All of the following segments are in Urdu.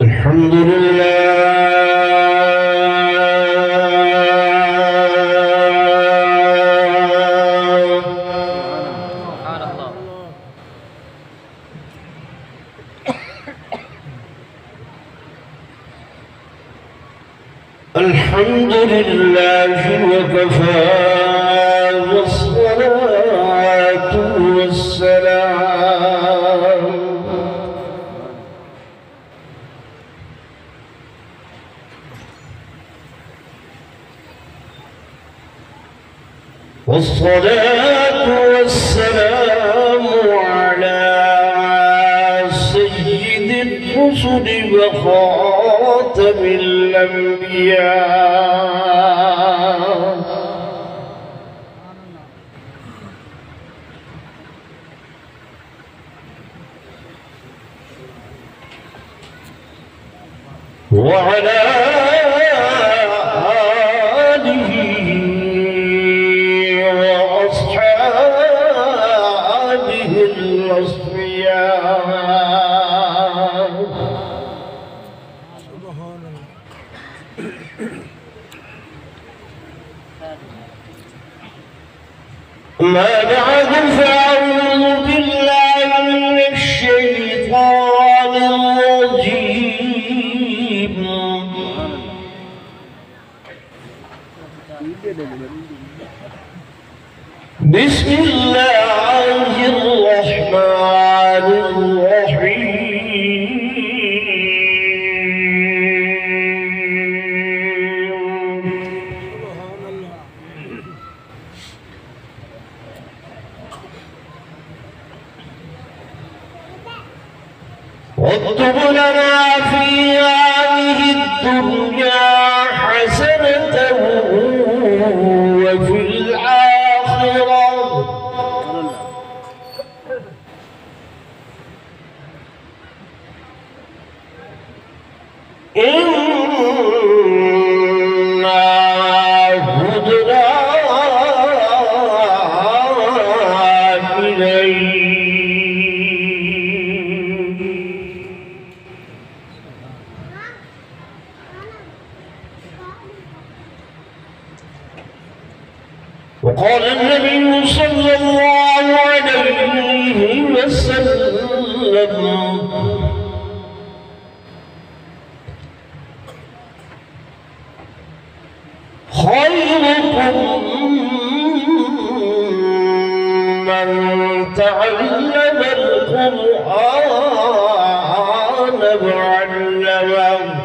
الحمد لله الحمد لله وكفى والصلاة والسلام على سيد الرسل وخاتم الأنبياء وعلى آله وأصحابه الأصفياء. ما بعد فأعوذ بالله من الشيطان الرجيم. بسم الله الرحمن الرحيم. واكتب لنا في هذه الدنيا حسنة وفي الآخرة إنا هدنا إليك. وقال النبي صلى الله عليه وسلم: خيركم من تعلم القرآن وعلمه.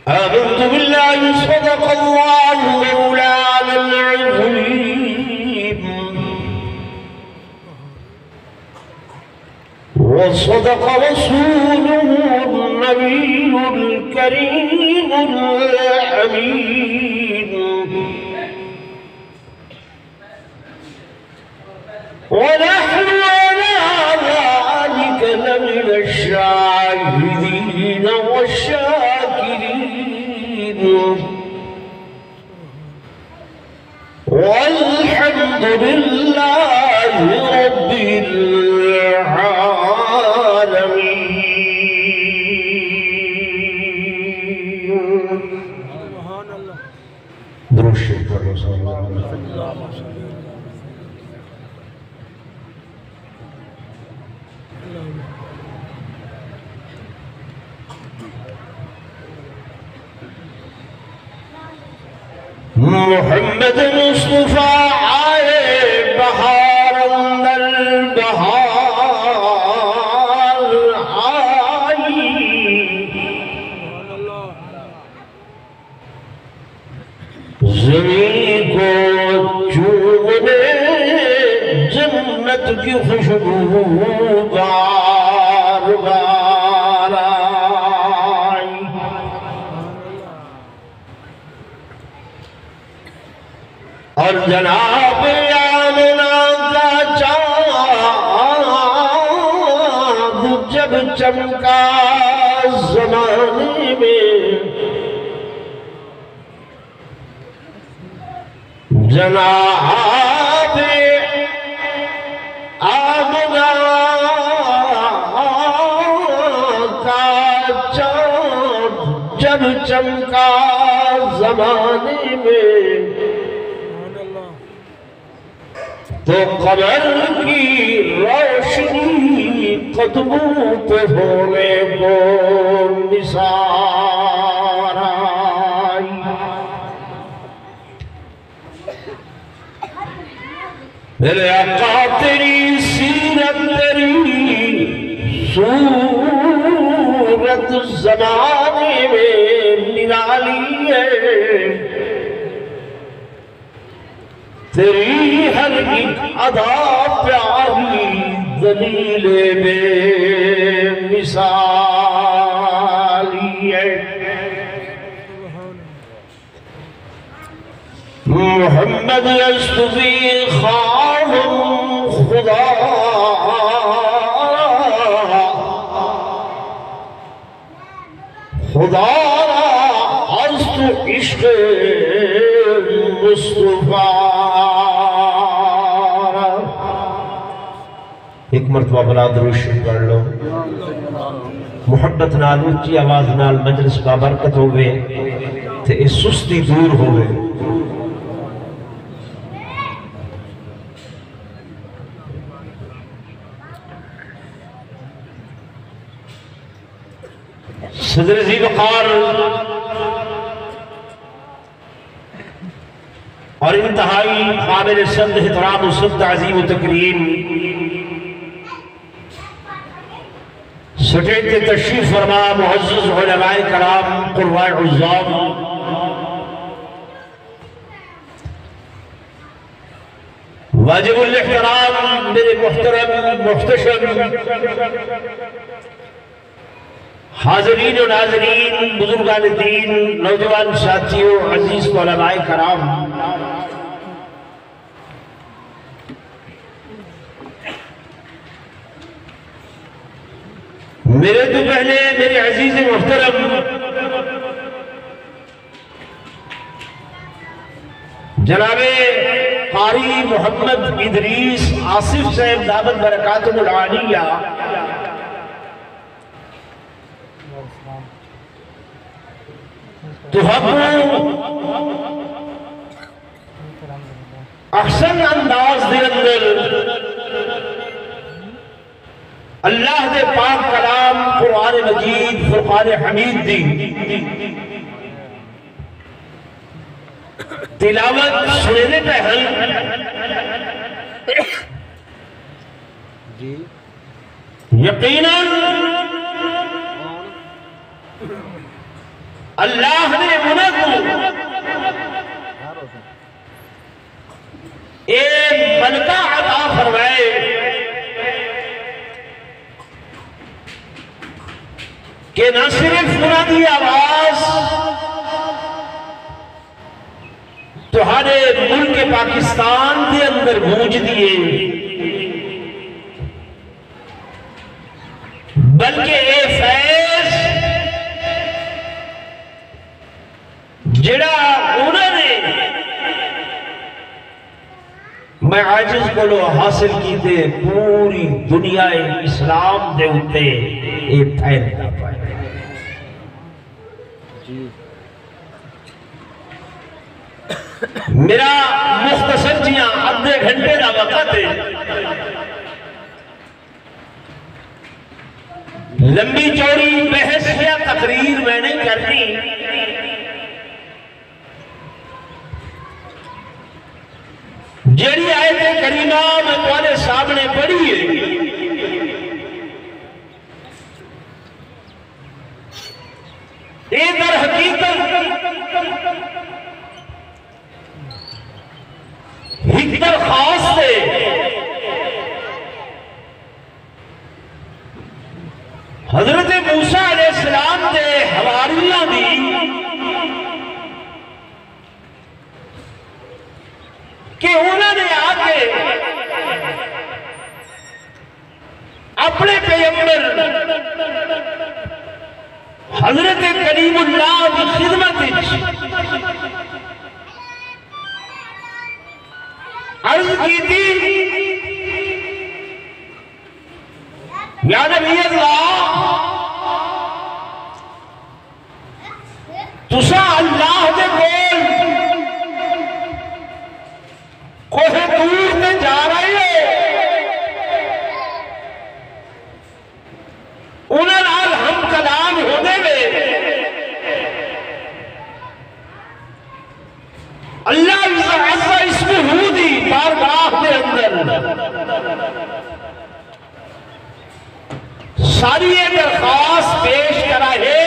آمنت بالله صدق الله مولانا العظيم وصدق رسوله النبي الكريم الحميد. ونحن على ذلك لمن الشاهدين والشاكرين. والحمد لله رب العالمين. درود الشريف صلى الله عليه وسلم. محمد مصطفى عايب بحار من البحار عايب زمین کو چومنے جنت کی خوشبو بار بار آئی. اور جناب آمنہ کا چاند جب چمکا زمانے میں جناب چمکا زمانے میں تو قمر کی روشنی قدموں پہ ہونے کو نثار آئی۔ میرے آقا تیری سیرت تیری صورت زمانے میں نرالی ہے، تیری ہر ایک ادا پیاری دلیل بے مثالی ہے۔ محمد یصطفی خواہم خدا خدا از تو عشق مصطفیٰ۔ ایک مرتبہ بلا درود شریف پڑھ لو، محبت نال اونچی آواز نال مجلس بابرکت ہوئے تے اس سستی دور ہوئے۔ صدر ذی وقار اور انتہائی قابل سند احترام و سب تعظیم و تکریم سٹیج تے تشریف فرما معزز علماء کرام قرآن عظام، واجب الاحترام میرے محترم محتشم حاضرین و ناظرین، بزرگان دین، نوجوان ساتھیوں، عزیز علماء کرام، میرے تو پہلے میرے عزیز محترم جناب قاری محمد ادریس آصف صاحب دامت برکاتہ العالیہ تو ہم احسن انداز دے اندر اللہ دے پاک کلام قرآن مجید فرقان حمید دی تلاوت سننے پہ ہیں۔ یقیناً اللہ نے انہیں کو ایک ملکہ عطا فرمائے کہ نہ صرف انہوں کی آواز تمہارے ملک پاکستان کے اندر گونج دیے، بلکہ اے فیض جڑا انہوں نے میں عاجز کو لو حاصل کی دے پوری دنیا اسلام دے ہوتے اے پھیلتا پائے۔ میرا مختصر جیاں آدھے گھنٹے دا وقت ہے، لمبی چوڑی بحث یا تقریر میں نہیں کرنی، جیڑی آیت کریمہ میں تمہارے سامنے پڑھی ہے یہ در حقیقت ایک درخواست ہے حضرت موسیٰ علیہ السلام دے حواریاں دی کہ انہوں نے آگے اپنے پیغمبر حضرت کریم اللہ کی خدمت عرض کی تھی، یا نبی اللہ تسا اللہ دے کول کوہ دور تے جا رہے ہو، انہاں نال ہم کلام ہونے میں اللہ عز اسمہ دی بارگاہ دے اندر ساری درخواست پیش کرا ہے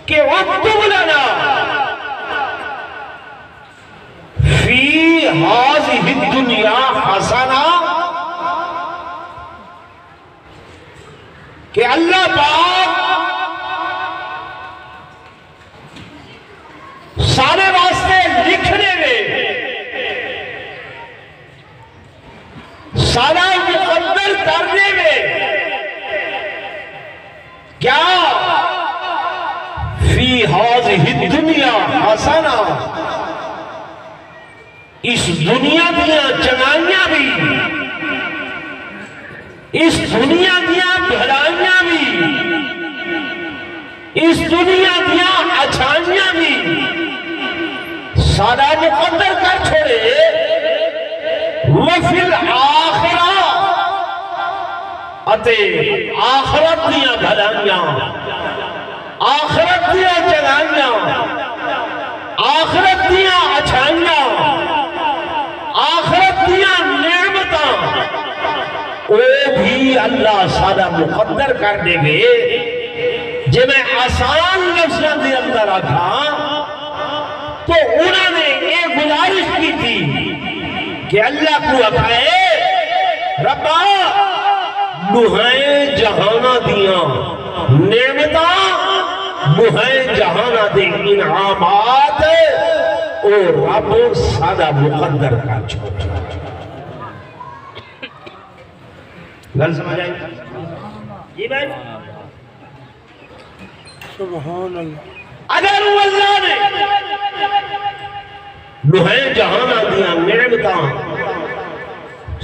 کہ اکتب لنا فی ہذہ الدنیا حسنہ، کہ اللہ پاک سارے واسطے لکھنے میں، سارا مقدر کرنے میں، کیا فی ہذہ الدنیا حسنہ، اس دنیا دیا چنائیاں بھی، اس دنیا دیا بھلائیاں بھی، اس دنیا دیا اچھائیاں بھی سارا مقدر کر چھوڑے، وفی الآخرہ اتے آخرت دیا بھلائیاں، آخرت دیا چنائیاں، آخرت دیا اچھائیاں، آخرت دیا نعمتاں، وہ بھی اللہ سادہ مقدر کر دے گے۔ جب میں آسان لفظاں دے اندر آکھا تو انہوں نے یہ گزارش کی تھی کہ اللہ کو اکھائے ربا نوہائیں جہانہ دیاں نعمتاں، نوہائیں جہانہ دے انعامات اور رب سادہ مقدر کا چھوڑا۔ گل سمجھ آئی؟ جی بھائی سبحان اللہ، اگر وہ اللہ نے نوہائیں جہانہ دیاں نعمتاں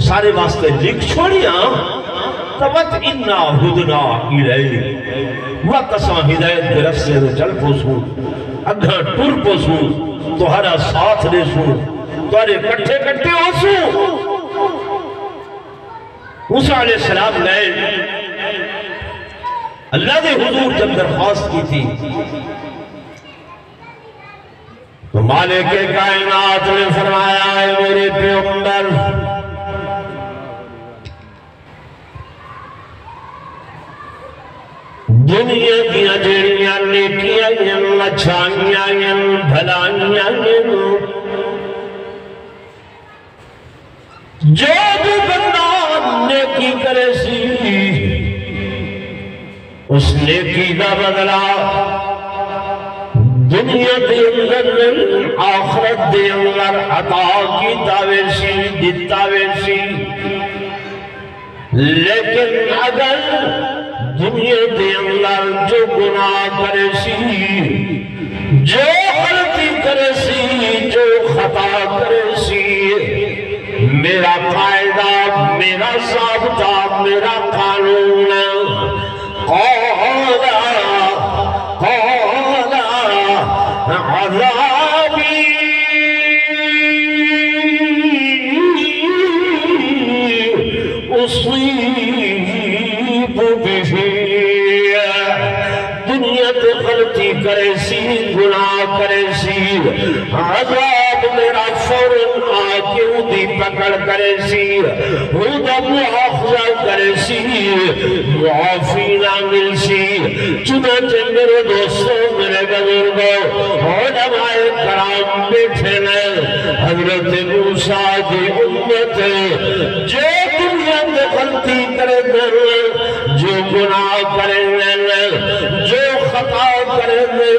سارے واسطے لکھ چھوڑیاں، تبت انا ہدنا الیہ وقساں ہدایت کے رسے دے چل پوسوں، اگھا ٹر پوسوں، تہارا ساتھ دے سوں، تہارے کٹھے کٹھے ہو سوں۔ موسیٰ علیہ السلام گئے، اللہ دے حضور جب درخواست کی تھی تو مالک کائنات نے فرمایا ہے میرے پیغمبر دنیا دیا جڑیاں نیکیاں ین اچھائیاں ین بھلائیاں ین، جو بھی بندہ نیکی کرے سی اس نیکی دا بدلا دنیا دے اندر آخرت دے اندر عطا کی تاویسی دیتاویسی، لیکن اگر دنیا دے اندر جو گناہ کرے سی، جو غلطی کرے سی، جو خطا کرے سی، میرا قاعدہ، میرا ضابطہ، میرا قانون عذابی اصیب بہی، دنیا تے غلطی کرے سی، گناہ کرے سی، عذاب میرا فوراً آکے اُدھی پکڑ کرے سی، اُدھا مؤاخذہ کرے سی، معافی نہ مل سی۔ چنانچہ میرے دوستوں، میرے بزرگوں، علماء کرام بیٹھے ہیں، حضرت موسیٰ کی امت جو دنیا میں غلطی کرے دیں، جو گناہ کرے دیں، جو خطا کرے دیں،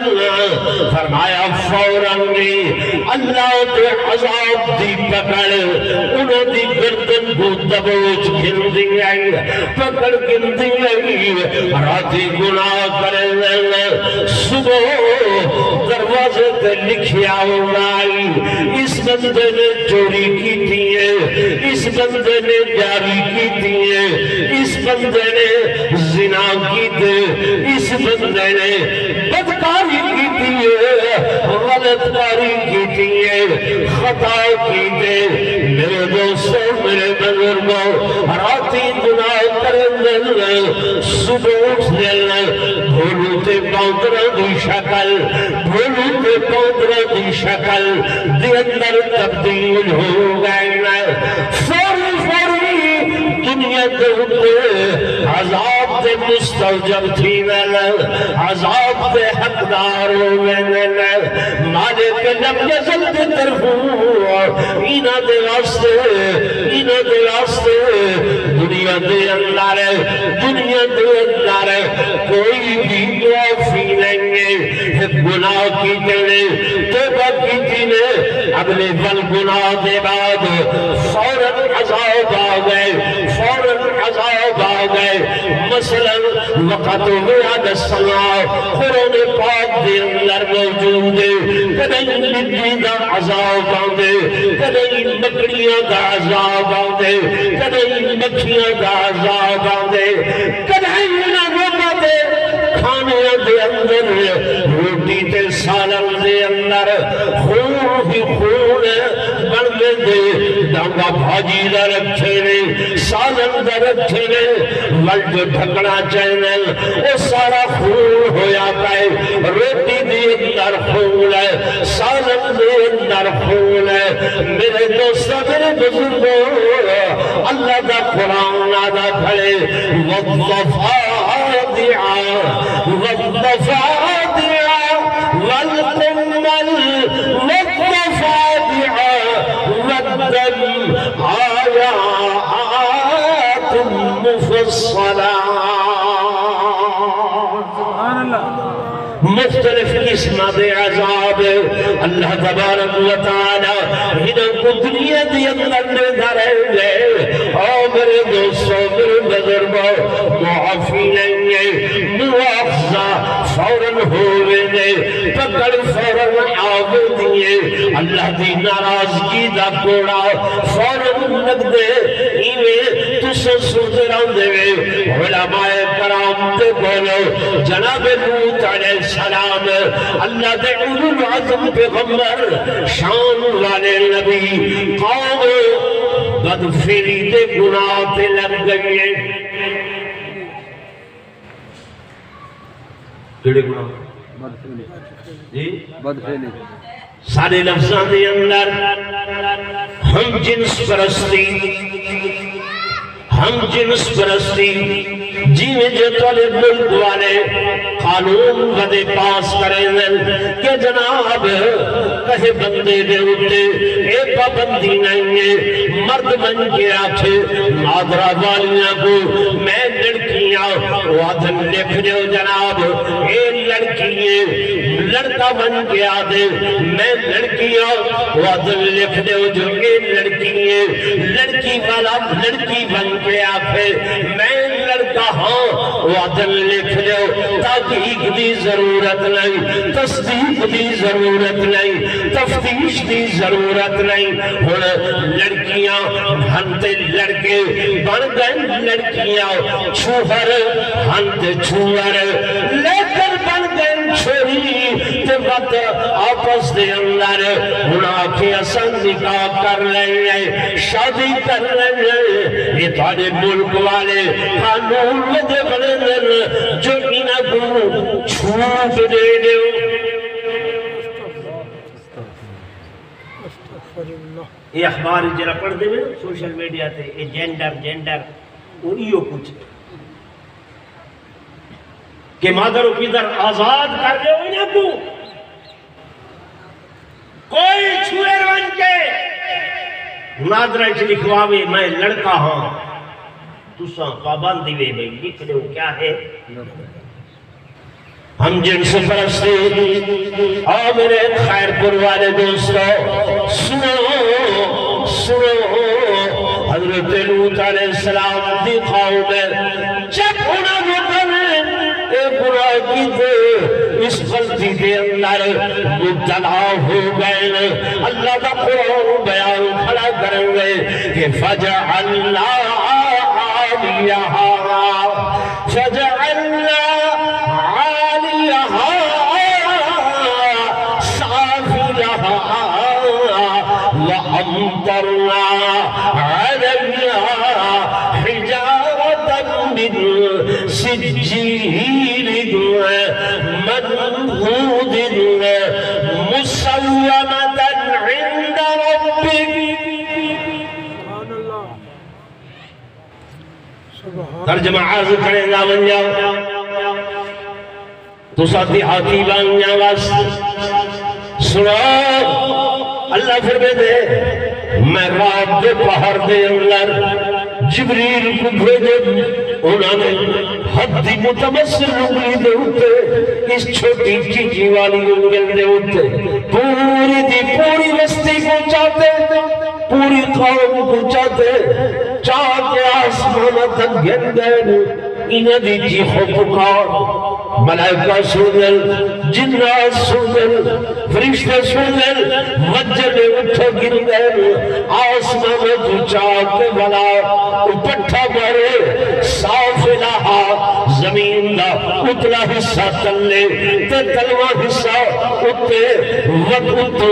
فرمایا فوراً اللہ تے عذاب دی پکڑ انہوں دی گردن کو دبوچ گندی آئی پکڑ گندی آئی راتی گناہ کریں صبح دروازے تے لکھیا ہوگائی اس بندے نے چوری کی تھی اس بندے نے جاری کی تھی اس بندے نے زنا کی تھی اس بندے نے بدکاری کی تھی غلط کاری کی تھی خطا کی تھی میرے دوستوں میرے بزرگوں راتی گناہ کریں دل صبح اٹھ دل بھولو تے پاؤندرہ دی شکل بھولو تے پاؤندرہ دی شکل دی اندر تبدیل ہو گئے فوری دنیا دے ہوتے عذاب دے مستوجب تھی عذاب دے حقدار ہوئے مالک لم یزل دے طرفوں اینا دے واسطے دنیا دے اندر کوئی بھی معافی نہیں ہے گناہ کی تینے توبہ کی تینے اگلے بل گناہ دے بعد فوراً عذاب آ گئے مثلا وقت وعد السماء قرآن پاک دے اندر موجود ہے کدیں مٹی دا عذاب آندے کدیں مکڑیاں دا عذاب آندے کدیں مکھیاں دا عذاب آندے کدیں نہ دے کھانے دے اندر روٹی تے سالن دے اندر خون ہی خون بڑھنے دے ڈانگا بھاجی دا رکھے نے سالن دا رکھے نے ولڈ ڈھکنا چینل وہ سارا خون ہویا پائے روٹی دے اندر خون ہے سالن دے اندر خون ہے میرے دوستہ میرے بزرگوں اللہ دا قرآن آدھا کھڑے والقمل والضفادع والدم آيات مفصلات مختلف قسم دے عذاب اللہ تبارک و تعالی انہوں کو دنیا دی اندر میں دھرے گئے اور میرے دوستوں میرے بزرگوں معافی نہیں ہے مواخذہ فوراً ہوئے نے پکڑ فوراً آگے دیئے اللہ دی ناراضگی دا کوڑا فوراً لگ دے ایویں تسے سوتے رہن دے علماء کرام دے بولو جناب لوط علیہ السلام اللہ دے اولو العظم پیغمبر شان والے نبی قوم بدفری دے گناہ پہ لگ گئے کیڑے گناہ جی بدفری سارے لفظاں دے اندر ہم جنس پرستی جی میں جو طالب ملک والے قانون ودے پاس کریں کہ جناب کہے بندے دے اٹھے ایک پابندی نہیں ہے مرد بن کے آٹھے مادرہ والیاں کو میں لڑکیاں وعدن لکھ جو جناب اے لڑکیاں لڑکا بن کے آدھے میں لڑکیاں وعدن لکھ جو جو اے لڑکیاں لڑکی والا لڑکی بن کے آٹھے میں لڑکا ہاں وعدن لکھ جو تحقیق دی ضرورت نہیں تصدیق دی ضرورت نہیں تفتیش دی ضرورت نہیں ہن لڑکیاں ہنتے لڑکے بن گئے لڑکیاں چھوہر ہنتے چھوہر لیکن بن گئے چھوڑی تے وقت آپس دے اندر ہنا کے اصل نکاح کر لیں شادی کر لیں یہ تھوڑے ملک والے قانون ودے بڑے دن جو انہاں کو چھوٹ دے دے یہ اخبار جرا پڑھ دے میں سوشل میڈیا تے یہ جینڈر اور یہ کچھ کہ مادر و پیدر آزاد کر دے انہاں کو کوئی چھوئر بن کے نادرہ چھ لکھواوے میں لڑکا ہوں تُساں پابندی وے بھئی لکھ دے کیا ہے ہم جنس پرستی اور میرے خیر پر والے دوستو سنو حضرت لوط علیہ السلام دی قوم جب انہوں نے گناہ کی دے اس غلطی دے اندر مبتلا ہو گئے اللہ کا قرآن بیان کھڑا کریں گے کہ فجعلنا عالیہا سافلہا وأمطرنا عليها حجارة من سجيل منضود مسومة عند ربك ترجمہ عرض کریں گا بن جاؤ تو ساتھی ہاتھی بن جاؤ سنو اللہ فرمے دے میں رات دے پہاڑ دے اندر جبریل کو بھیجے انہوں نے حدی متمثل انگلی دے ہوتے اس چھوٹی چیچی والی انگل دے ہوتے پوری دی پوری بستی کو چاہتے پوری قوم کو چاہتے چاہتے آسمان تک گھن گئے انہیں دی چیخو پکار ملائکہ سنگل جنات سنگل فرشتے سنگل وجہ اٹھو گر گئے آسمان تو چاہتے بلا پٹھا بھرے صاف لہا زمین دا اتلا حصہ تلے تے تلوہ حصہ اتے وقت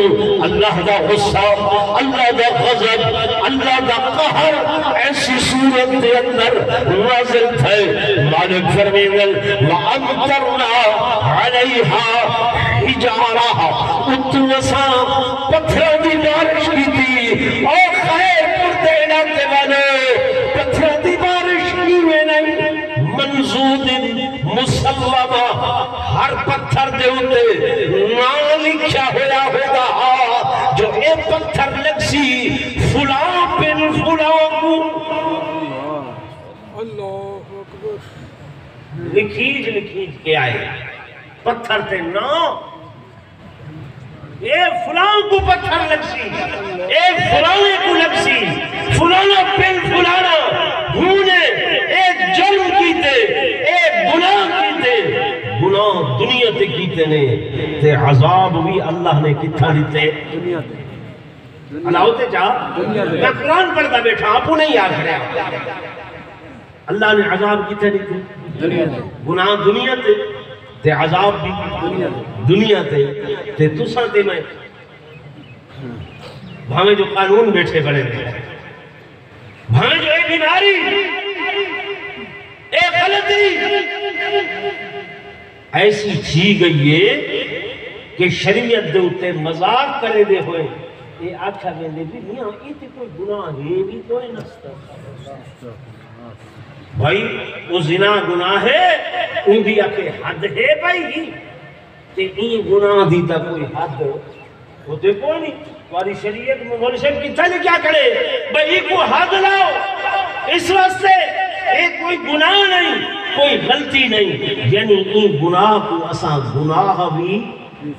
اللہ دا غصہ اللہ دا غضب اللہ دا قہر ایسی صورت دے اندر نازل تھے مالک فرمیدل وَأَمْتَرْنَا عَلَيْهَا حِجَارَهَا اتوسا پتھروں دی بارش کی تھی اور خیر پردے علاقے والے پتھروں دی بارش کی ہوئے نہیں منزود مسلمہ ہر پتھر دے ہوتے نام لکھا ہویا ہوگا جو ایک پتھر لگ سی فلاں پن فلاں کو لکھیج کے آئے پتھر تے نا اے فلاں کو پتھر لگ سی اے فلاں کو لگ سی فلانا پن فلانا ہونے اے جرم کیتے اے گناہ کیتے گناہ دنیا تے کیتے نے تے عذاب بھی اللہ نے کتھا دیتے اللہ ہوتے جا میں قرآن پڑھتا بیٹھا آپ نہیں یاد کریا اللہ نے عذاب کتھا دیتے گناہ دنیا تے عذاب بھی دنیا تے تساں تے میں بھامے جو قانون بیٹھے بڑے بھامے جو ایک بیماری ایک غلطی ایسی تھی گئی ہے کہ شریعت دے اتے مذاق کرے دے ہوئے یہ آکھا میں نے بھی نہیں یہ تے کوئی گناہ ہے بھی کوئی نستا بھائی وہ زنا گناہ ہے ان دیا کہ حد ہے بھائی تے این گناہ دیتا کوئی حد وہ تے کوئی نہیں تمہاری شریعت مولی صاحب کی تھا کیا کرے بھائی کو حد لاؤ اس واسطے ایک کوئی گناہ نہیں کوئی غلطی نہیں یعنی این گناہ کو اساں گناہ بھی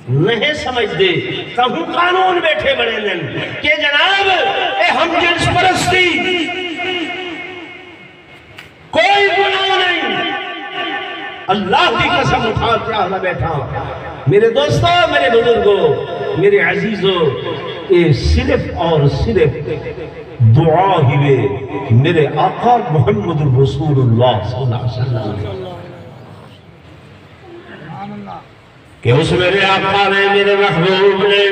نہیں سمجھ دے تم قانون بیٹھے بڑے دن کہ جناب اے ہم جنس پرستی کوئی گناہ نہیں اللہ کی قسم اٹھا کے آنا بیٹھا میرے دوستوں میرے بزرگوں میرے عزیزوں یہ صرف اور صرف دعا ہوئے میرے آقا محمد رسول اللہ صلی اللہ علیہ وسلم کہ اس میرے آقا نے میرے محبوب نے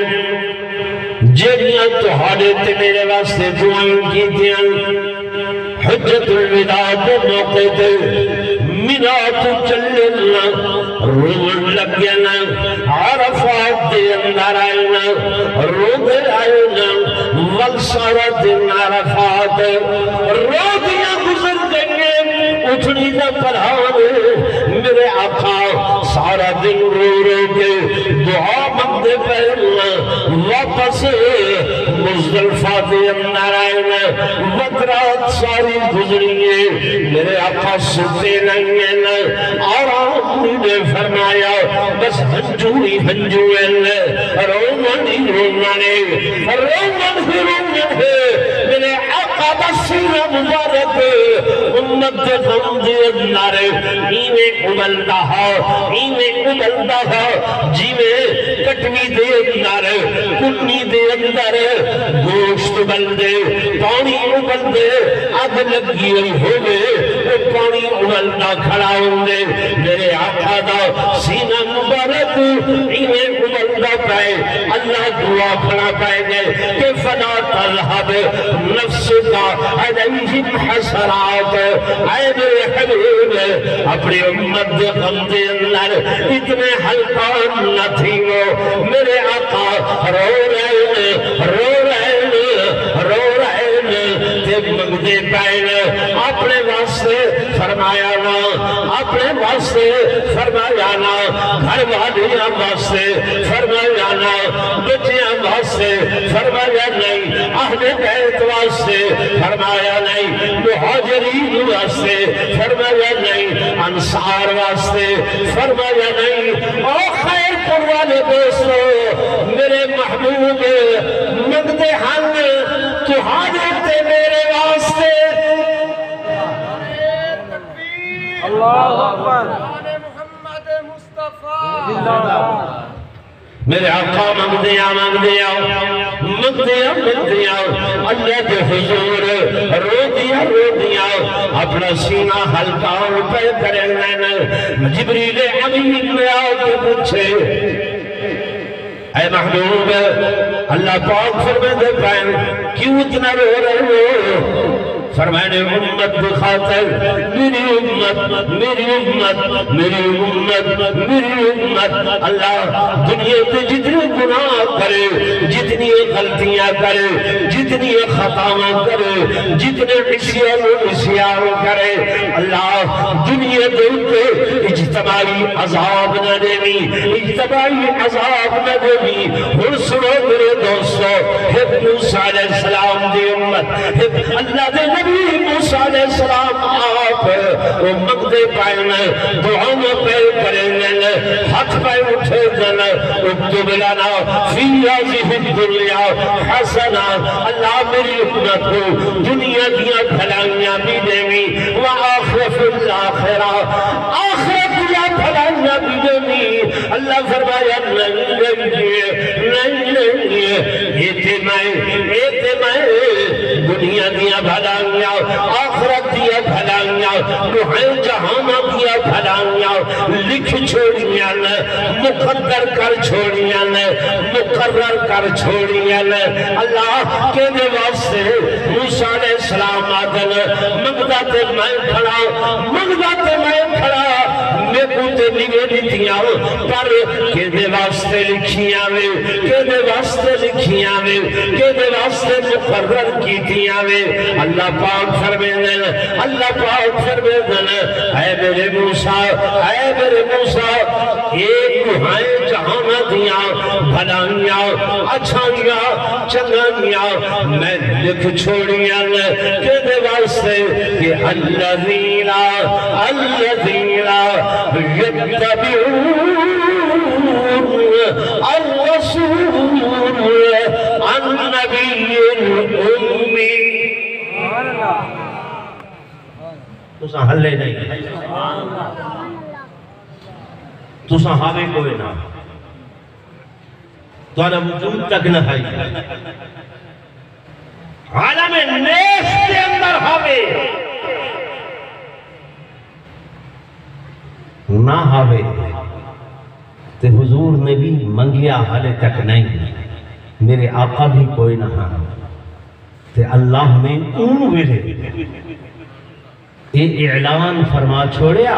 جنیاں تہاڑے تے میرے واسطے دعائیں کی دیاں حجت الوداع کے موقع تے مینا تو چلنا رومن لگنا عرفات دے اندر آئینا روبے آئینا والسارہ دن عرفات روبیاں گزر گئے اٹھنی دا پڑھانے میرے آقا سارا دن رو رو کے دعا مندے پہلنا واپس مزدلفہ دے اندر آئینا وقرات ساری گزریے میرے آقا ستے نہیں ہیں آرام نے فرمایا بس ہنجوی ہنجوین رومن ہی رومن ہے رومن ہی رومن ہے میرے آقا بسیر امت دے غم دے اندر ایویں ابلدا ہے جیویں کٹوی دے اندر کنی دے اندر گوشت ابلدے پانی ابلدے اگ لگی ہوئی ہوئے وہ پانی ابلدا کھڑا ہوندے میرے آقا دا سینہ مبارک ایویں ابلدا پائے اللہ دعا کھڑا پائے گئے کہ فلا تذهب نفسك عليهم حسرات اے میرے حبیب اپنی امت دے غم دے اندر اتنے ہلکا نہ تھی وہ میرے آقا رو رہے تے منگدے پائے اپنے واسطے فرمایا نا اپنے واسطے فرمایا نا گھر والیاں واسطے فرمایا نا بچیاں واسطے فرمایا نہیں اہل بیت واسطے فرمایا نہیں مہاجرین واسطے فرمایا نہیں انصار واسطے فرمایا نہیں او خیر پر والے دوستو میرے محبوب منگتے ہن تہاڈے تے میرے واسطے اللہ اکبر محمد مصطفیٰ میرے آقا مانگدیا اللہ کے حضور رو دیا اپنا سینہ ہلکا پہ کریں جبریل امین میں آؤ کے پوچھے اے محبوب اللہ پاک فرمائے دے پائیں کیوں اتنا رو رہے ہو فرمائے امت بخاطر میری امت اللہ دنیا پہ جتنے گناہ کرے جتنی غلطیاں کرے جتنی خطاواں کرے جتنے عصیان کرے اللہ دنیا پہ اجتماعی عذاب نہ دے اجتماعی عذاب نہ دے اور سنو میرے دوستو موسیٰ علیہ السلام دی امت اللہ دے نبی موسیٰ علیہ السلام آپ وہ مقدے پائنے دعاوں پہ کریں ہاتھ پہ اٹھے دن اکتب لنا فی هذه الدنیا حسنا اللہ میری امت کو دنیا دیا بھلائیاں بھی دے گی وآخرت الآخرہ آخرت دیا بھلائیاں بھی دے گی اللہ فرمایا نہیں ایتے میں دنیا دیا بھلائیاں آخرت دیا بھلائیاں روحیں جہانا دیا بھلائیاں لکھ چھوڑیاں مقدر کر چھوڑیاں مقرر کر چھوڑیاں اللہ کے دے واسطے موسیٰ علیہ السلام آدن مگدہ تے میں کھڑا میں کوتے نگے دیتیاں پر کے دے واسطے لکھیاں میں کے دے واسطے لکھیاں میں کے دے واسطے مقرر کیتیاں میں اللہ پاک فرمیدن اے میرے موسیٰ ایک روحائیں جہانا دیاں بھلائیاں اچھائیاں چنگانیاں میں لکھ چھوڑیاں کے دے واسطے کہ الذین یتبعون الرسول النبی الامی تو ساں حلے نہیں تو ساں ہاوے کوئی نہ تو آنا وجود تک نہ ہے عالم نیس کے اندر ہاوے نہ ہاوے تے حضور نے بھی منگیا حالے تک نہیں میرے آقا بھی کوئی نہ ہاں تے اللہ نے اون ویلے یہ اعلان فرما چھوڑیا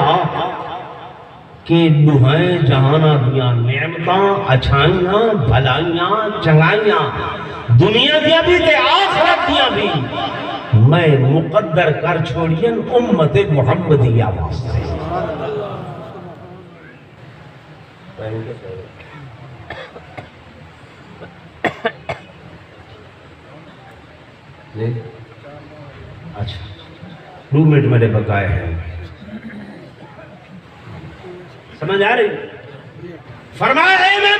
کہ دہائیں جہانا دیا نعمتاں اچھائیاں بھلائیاں چنگائیاں دنیا دیا بھی تے آخرت دیا بھی میں مقدر کر چھوڑین امت محمدیہ واسطے اچھا 2 منٹ میرے بقائے ہیں سمجھ آ رہی فرمایا میں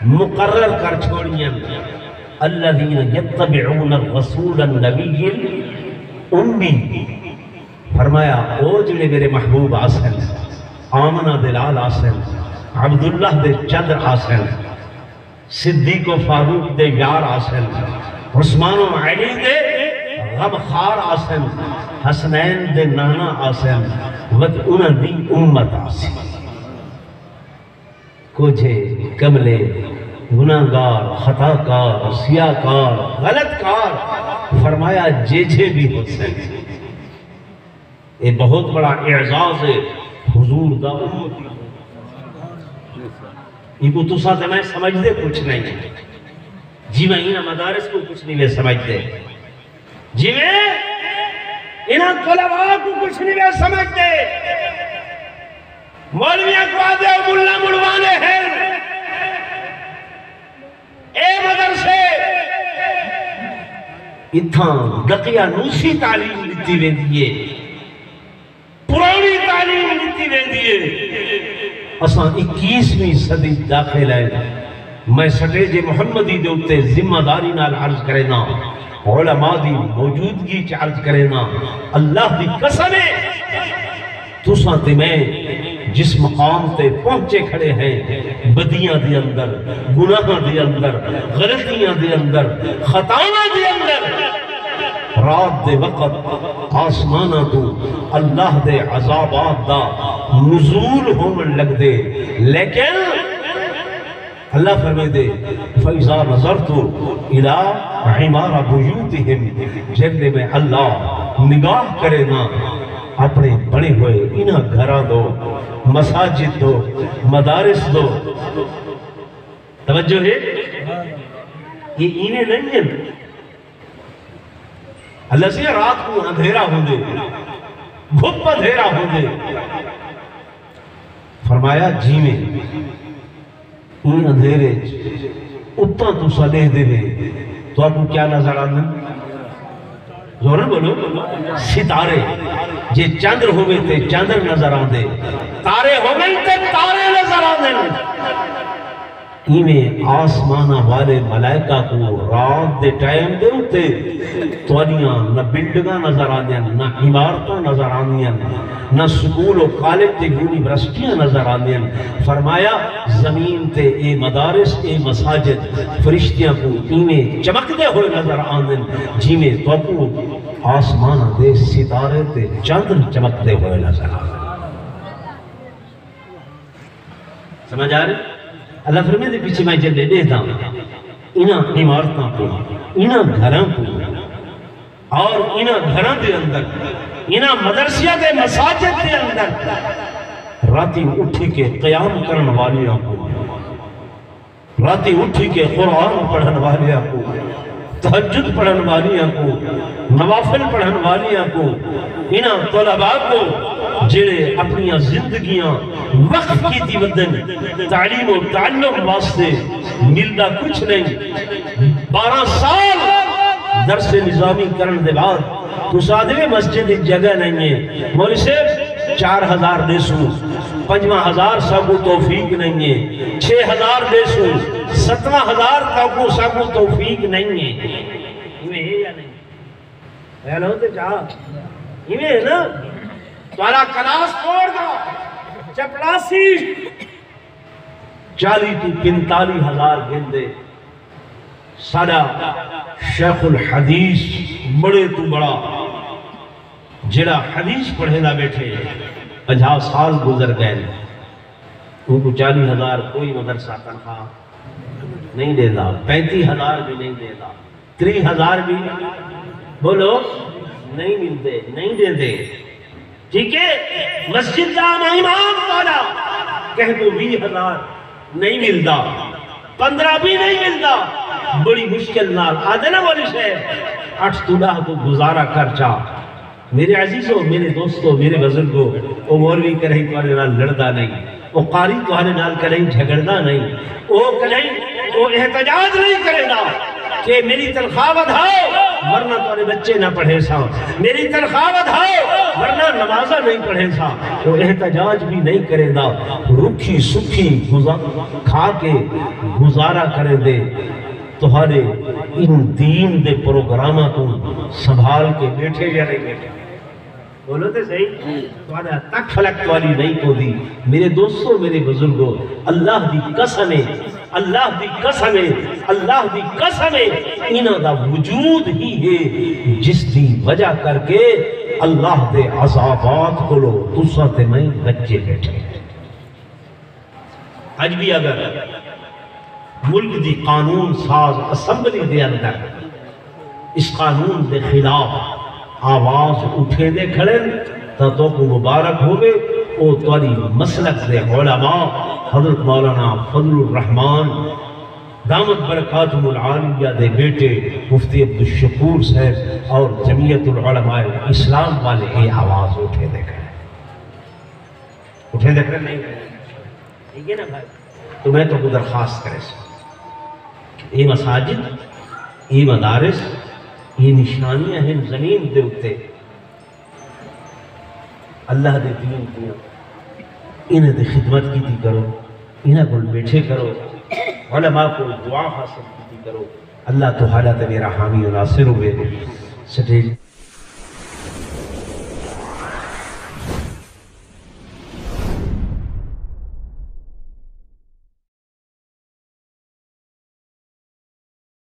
مقرر کر چھوڑین الذین یتبعون الرسول النبی امی فرمایا او جڑے میرے محبوب آسن آمنہ دلال آسن عبداللہ دے چندر آسن صدیق و فاروق دے یار آسن عثمان و علی دے غمخار آسن حسنین دے نانا آسن وقت انہاں دی امت آسن کوجھے کملے گناہگار خطاکار سیاکار غلط کار فرمایا جے بھی ہو سکتے یہ بہت بڑا اعزاز ہے حضور دا امتی یہ کو تو ساتھ میں سمجھ دے کچھ نہیں جی میں انہاں مدارس کو کچھ نہیں لے سمجھ دے جی میں انہاں طلباء کو کچھ نہیں لے سمجھ دے مولویاں کو آدھے ملہ مڑوانے ہیں اے مدرسے اتھاں دقیہ نوسی تعلیم لیتی وے دیئے پرانی تعلیم لیتی وے دیئے اساں 21ویں صدی داخل ہے میں سٹیج محمدی دے اتے ذمہ داری نال عرض کرینا علماء دی موجودگی چ عرض کرینا اللہ دی قسم ہے تساں تے میں جس مقام تے پہنچے کھڑے ہیں بدیاں دے اندر گناہاں دے اندر غلطیاں دے اندر خطاواں دے اندر رات دے وقت آسمانہ تو اللہ دے عذابات دا نزول ہومن لگ دے لیکن اللہ فرمائے دے فَإِذَا نَظَرْتُ إِلَىٰ عِمَارَ بُيُوتِهِمْ جب میں اللہ نگاہ کرے نا اپنے بڑے ہوئے انہاں گھرہ دو مساجد دو مدارس دو توجہ ہے یہ انہیں نہیں ہیں اللہ سے رات کو اندھیرا ہوں دے گھپ اندھیرا ہوں دے فرمایا جی میں ان اندھیرے اتنا تو صلیح دے دے تو آپ کو کیا نظر آنے زورن بولو ستارے جے چندر ہوئے تے چندر نظر آنے تارے ہوئے تے تارے نظر آنے ایمیں آسمانہ والے ملائکہ کو رات دے ٹائم دے ہوتے توانیاں نہ بلڈگاں نظر آنیاں نہ عمارتاں نظر آنیاں نہ سکول و کالج تے یونیورسٹیاں نظر آنیاں فرمایا زمین تے اے مدارس اے مساجد فرشتیاں کو ایمیں چمکتے ہوئے نظر آنیاں جیمیں تو کو آسمانہ دے ستارے تے چندر چمکتے ہوئے نظر آنیاں سمجھ آ رہے اللہ فرمائے دے پیچھے میں جلدے دیتا ہوں انہاں عمارتاں کو انہاں گھراں کو اور انہاں گھراں دے اندر انہاں مدرسیہ دے مساجد دے اندر راتی اٹھی کے قیام کرن والیاں کو راتی اٹھی کے قرآن پڑھن والیاں کو تہجد پڑھن والیاں کو نوافل پڑھن والیاں کو انہاں طلباء کو جڑے اپنی زندگیاں وقف کی تھی ودن تعلیم و تعلم واسطے ملدہ کچھ نہیں 12 سال درس نظامی کرن دے بعد تو سادوے مسجد جگہ نہیں ہے مولی صرف 4000 دیسوں 5000 ساکو توفیق نہیں ہے 6000 دیسوں 70,000 تاکو ساکو توفیق نہیں ہے ہمیں ہے یا نہیں خیال ہوتے چاہا ہمیں ہے نا تمہارا کلاس توڑ دو چپلاسی 40-45,000 گندے سادہ شیخ الحدیث بڑے تو بڑا جڑا حدیث پڑھے نہ بیٹھے 50 سال گزر گئے ان کو 40,000 کوئی مدرسہ تنخواہ نہیں دے دا 35,000 بھی نہیں دے دا 30,000 بھی بولو نہیں ملتے نہیں دے دے ٹھیک ہے مسجد دا امام پالا کہہ دو 20,000 نہیں ملتا 15 بھی نہیں ملتا بڑی مشکل نال آدھے نا بولی سے 8 طلح کو گزارا کر چاہ میرے عزیزوں میرے دوستوں میرے بزرگوں وہ مولوی کریں تمہارے نال لڑدا نہیں وہ قاری تمہارے نال کریں جھگڑنا نہیں وہ کریں وہ احتجاج نہیں کرے گا کہ میری تنخواہ بدھاؤ ورنہ تمہارے بچے نہ پڑھے سا میری تنخواہ بدھاؤ ورنہ نمازہ نہیں پڑھے سا وہ احتجاج بھی نہیں کرے گا رکھی سکھی کھا کے گزارا کرے دے تہارے ان دین دے پروگرامہ کو سنبھال کے بیٹھے یا نہیں بیٹھے؟ بولو تے صحیح، تہارا تک فلک والی نہیں کو دی۔ میرے دوستوں، میرے بزرگوں، اللہ دی قسم ہے، اللہ دی قسم ہے، اللہ دی قسم ہے، انہاں دا وجود ہی ہے جس دی وجہ کر کے اللہ دے عذابات کو لو تساں تے میں بچے بیٹھے۔ آج بھی اگر ملک دی قانون ساز اسمبلی دے اندر اس قانون دے خلاف آواز اٹھے دے کھڑے تو کو مبارک ہوئے، او تواری مسلک دے علماء حضرت مولانا فضل الرحمن دامت برکاتہم العالیہ دے بیٹے مفتی عبدالشکور صاحب اور جمعیت العلماء اسلام والے یہ آواز اٹھے دے کھڑے، اٹھے دے کھڑے نہیں ٹھیک ہے نا بھائی؟ تو میں تو کو درخواست کرے سا یہ مساجد، یہ مدارس، یہ نشانیاں ہیں زمین دے اتے اللہ دے دین دیا، انہیں دے خدمت کی تھی کرو، انہیں کو بیٹھے کرو، علماء کو دعا حاصل کی تھی کرو۔ اللہ تو حالت میرا حامی و ناصر ہوئے سٹیج